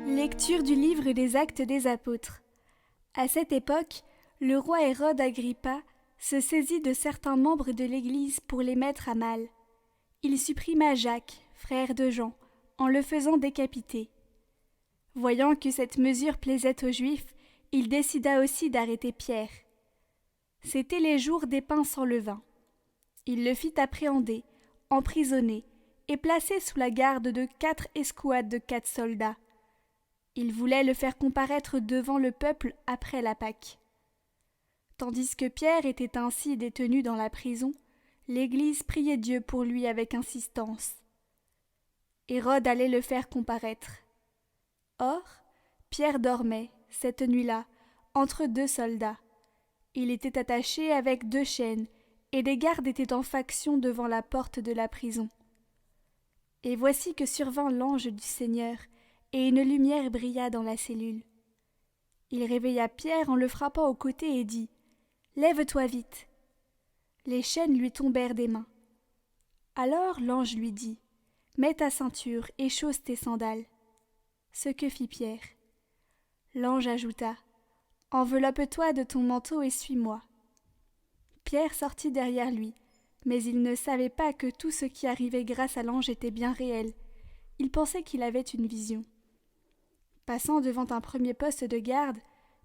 Lecture du livre des Actes des Apôtres. À cette époque, le roi Hérode Agrippa se saisit de certains membres de l'Église pour les mettre à mal. Il supprima Jacques, frère de Jean, en le faisant décapiter. Voyant que cette mesure plaisait aux Juifs, il décida aussi d'arrêter Pierre. C'étaient les jours des pains sans levain. Il le fit appréhender, emprisonner et placer sous la garde de 4 escouades de 4 soldats. Il voulait le faire comparaître devant le peuple après la Pâque. Tandis que Pierre était ainsi détenu dans la prison, l'Église priait Dieu pour lui avec insistance. Hérode allait le faire comparaître. Or, Pierre dormait, cette nuit-là, entre 2 soldats. Il était attaché avec 2 chaînes, et des gardes étaient en faction devant la porte de la prison. Et voici que survint l'ange du Seigneur, et une lumière brilla dans la cellule. Il réveilla Pierre en le frappant au côté et dit « Lève-toi vite !» Les chaînes lui tombèrent des mains. Alors l'ange lui dit « Mets ta ceinture et chausse tes sandales. » Ce que fit Pierre. L'ange ajouta « Enveloppe-toi de ton manteau et suis-moi. » Pierre sortit derrière lui, mais il ne savait pas que tout ce qui arrivait grâce à l'ange était bien réel. Il pensait qu'il avait une vision. Passant devant un premier poste de garde,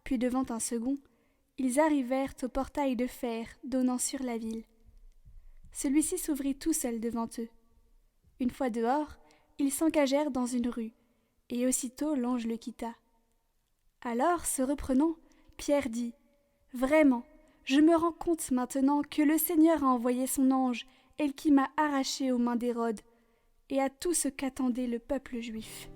puis devant un second, ils arrivèrent au portail de fer donnant sur la ville. Celui-ci s'ouvrit tout seul devant eux. Une fois dehors, ils s'engagèrent dans une rue, et aussitôt l'ange le quitta. Alors, se reprenant, Pierre dit « Vraiment, je me rends compte maintenant que le Seigneur a envoyé son ange, et qui m'a arraché aux mains d'Hérode, et à tout ce qu'attendait le peuple juif. »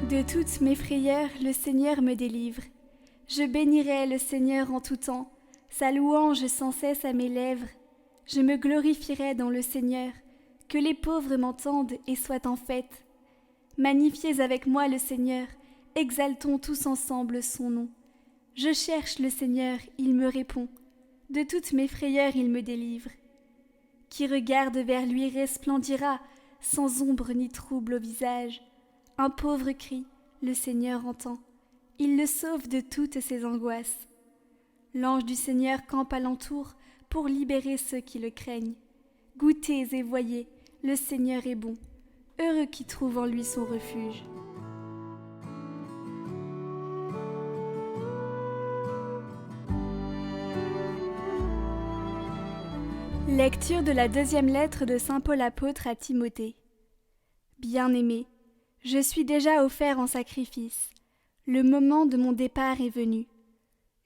De toutes mes frayeurs, le Seigneur me délivre. Je bénirai le Seigneur en tout temps, sa louange sans cesse à mes lèvres. Je me glorifierai dans le Seigneur, que les pauvres m'entendent et soient en fête. Magnifiez avec moi le Seigneur, exaltons tous ensemble son nom. Je cherche le Seigneur, il me répond. De toutes mes frayeurs, il me délivre. Qui regarde vers lui resplendira, sans ombre ni trouble au visage. Un pauvre cri, le Seigneur entend. Il le sauve de toutes ses angoisses. L'ange du Seigneur campe alentour pour libérer ceux qui le craignent. Goûtez et voyez, le Seigneur est bon. Heureux qui trouve en lui son refuge. Lecture de la 2e lettre de saint Paul apôtre à Timothée. Bien-aimé, je suis déjà offert en sacrifice. Le moment de mon départ est venu.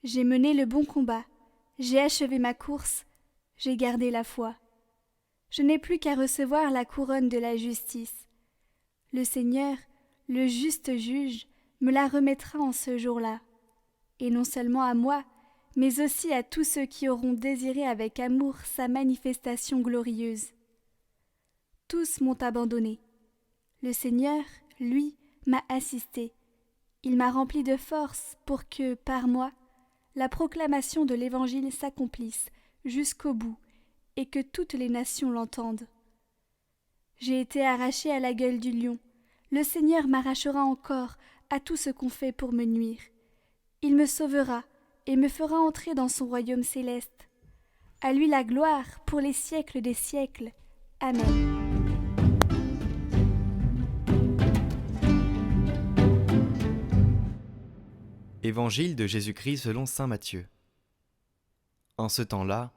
J'ai mené le bon combat, j'ai achevé ma course, j'ai gardé la foi. Je n'ai plus qu'à recevoir la couronne de la justice. Le Seigneur, le juste juge, me la remettra en ce jour-là. Et non seulement à moi, mais aussi à tous ceux qui auront désiré avec amour sa manifestation glorieuse. Tous m'ont abandonné. Le Seigneur, lui, m'a assisté. Il m'a rempli de force pour que, par moi, la proclamation de l'Évangile s'accomplisse jusqu'au bout et que toutes les nations l'entendent. J'ai été arraché à la gueule du lion. Le Seigneur m'arrachera encore à tout ce qu'on fait pour me nuire. Il me sauvera et me fera entrer dans son royaume céleste. À lui la gloire pour les siècles des siècles. Amen. Évangile de Jésus-Christ selon saint Matthieu. En ce temps-là,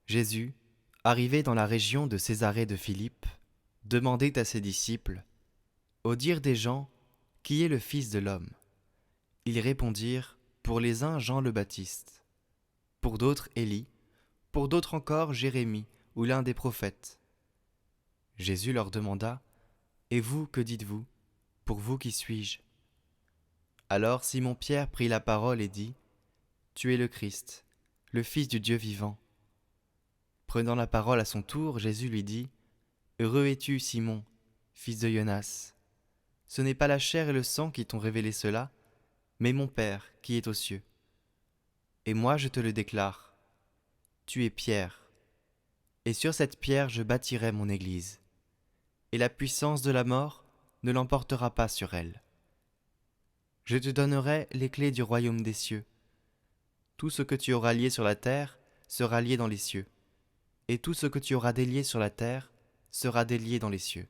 Jésus, arrivé dans la région de Césarée de Philippe, demandait à ses disciples, au dire des gens, qui est le Fils de l'homme? Ils répondirent, pour les uns Jean le Baptiste, pour d'autres Élie, pour d'autres encore Jérémie ou l'un des prophètes. Jésus leur demanda, et vous, que dites-vous? Pour vous, qui suis-je? Alors Simon-Pierre prit la parole et dit, tu es le Christ, le Fils du Dieu vivant. Prenant la parole à son tour, Jésus lui dit, heureux es-tu, Simon, fils de Jonas. Ce n'est pas la chair et le sang qui t'ont révélé cela, mais mon Père qui est aux cieux. Et moi je te le déclare, tu es Pierre, et sur cette pierre je bâtirai mon Église, et la puissance de la mort ne l'emportera pas sur elle. Je te donnerai les clés du royaume des cieux. Tout ce que tu auras lié sur la terre sera lié dans les cieux, et tout ce que tu auras délié sur la terre sera délié dans les cieux.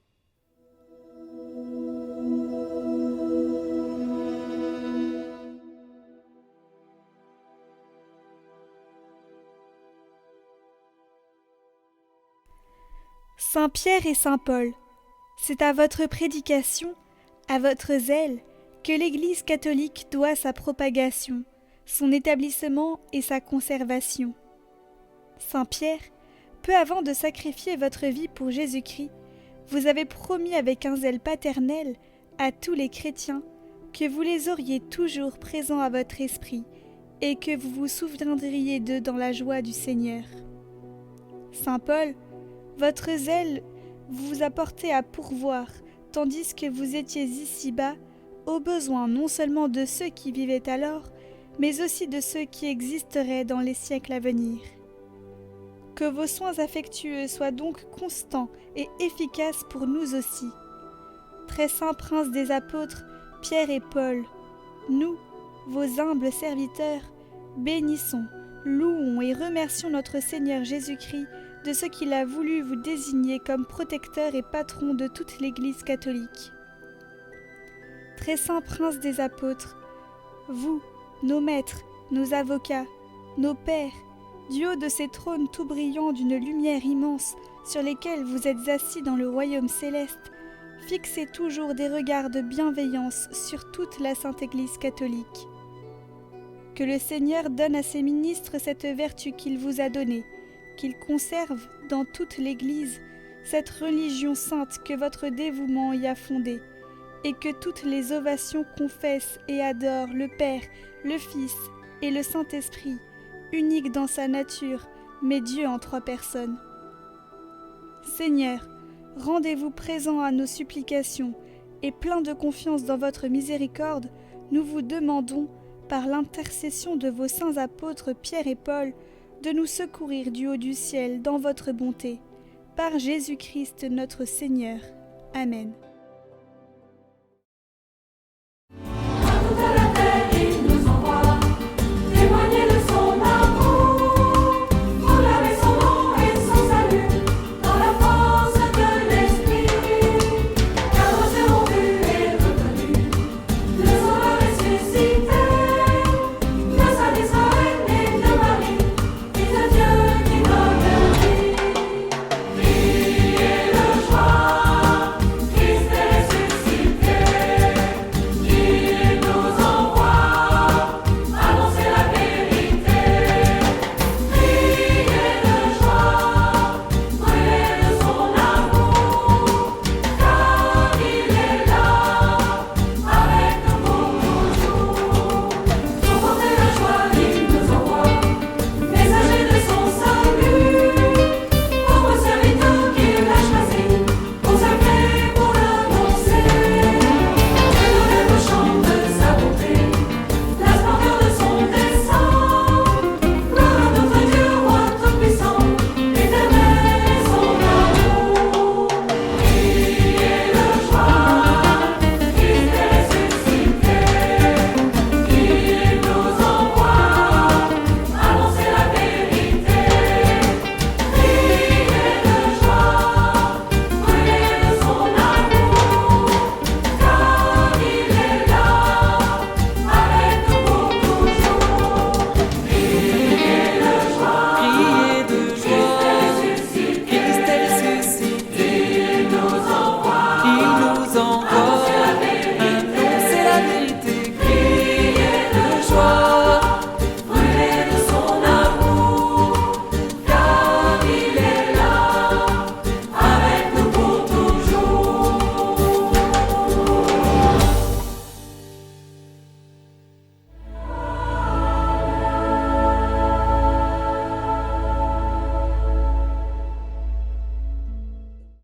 Saint Pierre et Saint Paul, c'est à votre prédication, à votre zèle, que l'Église catholique doit sa propagation, son établissement et sa conservation. Saint Pierre, peu avant de sacrifier votre vie pour Jésus-Christ, vous avez promis avec un zèle paternel à tous les chrétiens que vous les auriez toujours présents à votre esprit et que vous vous souviendriez d'eux dans la joie du Seigneur. Saint Paul, votre zèle vous a porté à pourvoir, tandis que vous étiez ici-bas, aux besoins non seulement de ceux qui vivaient alors, mais aussi de ceux qui existeraient dans les siècles à venir. Que vos soins affectueux soient donc constants et efficaces pour nous aussi. Très saints princes des apôtres, Pierre et Paul, nous, vos humbles serviteurs, bénissons, louons et remercions notre Seigneur Jésus-Christ de ce qu'il a voulu vous désigner comme protecteur et patron de toute l'Église catholique. Très saints princes des apôtres, vous, nos maîtres, nos avocats, nos pères, du haut de ces trônes tout brillants d'une lumière immense sur lesquels vous êtes assis dans le royaume céleste, fixez toujours des regards de bienveillance sur toute la Sainte Église catholique. Que le Seigneur donne à ses ministres cette vertu qu'il vous a donnée, qu'il conserve dans toute l'Église cette religion sainte que votre dévouement y a fondée, et que toutes les ovations confessent et adorent le Père, le Fils et le Saint-Esprit, unique dans sa nature, mais Dieu en 3 personnes. Seigneur, rendez-vous présent à nos supplications, et plein de confiance dans votre miséricorde, nous vous demandons, par l'intercession de vos saints apôtres Pierre et Paul, de nous secourir du haut du ciel dans votre bonté. Par Jésus-Christ notre Seigneur. Amen.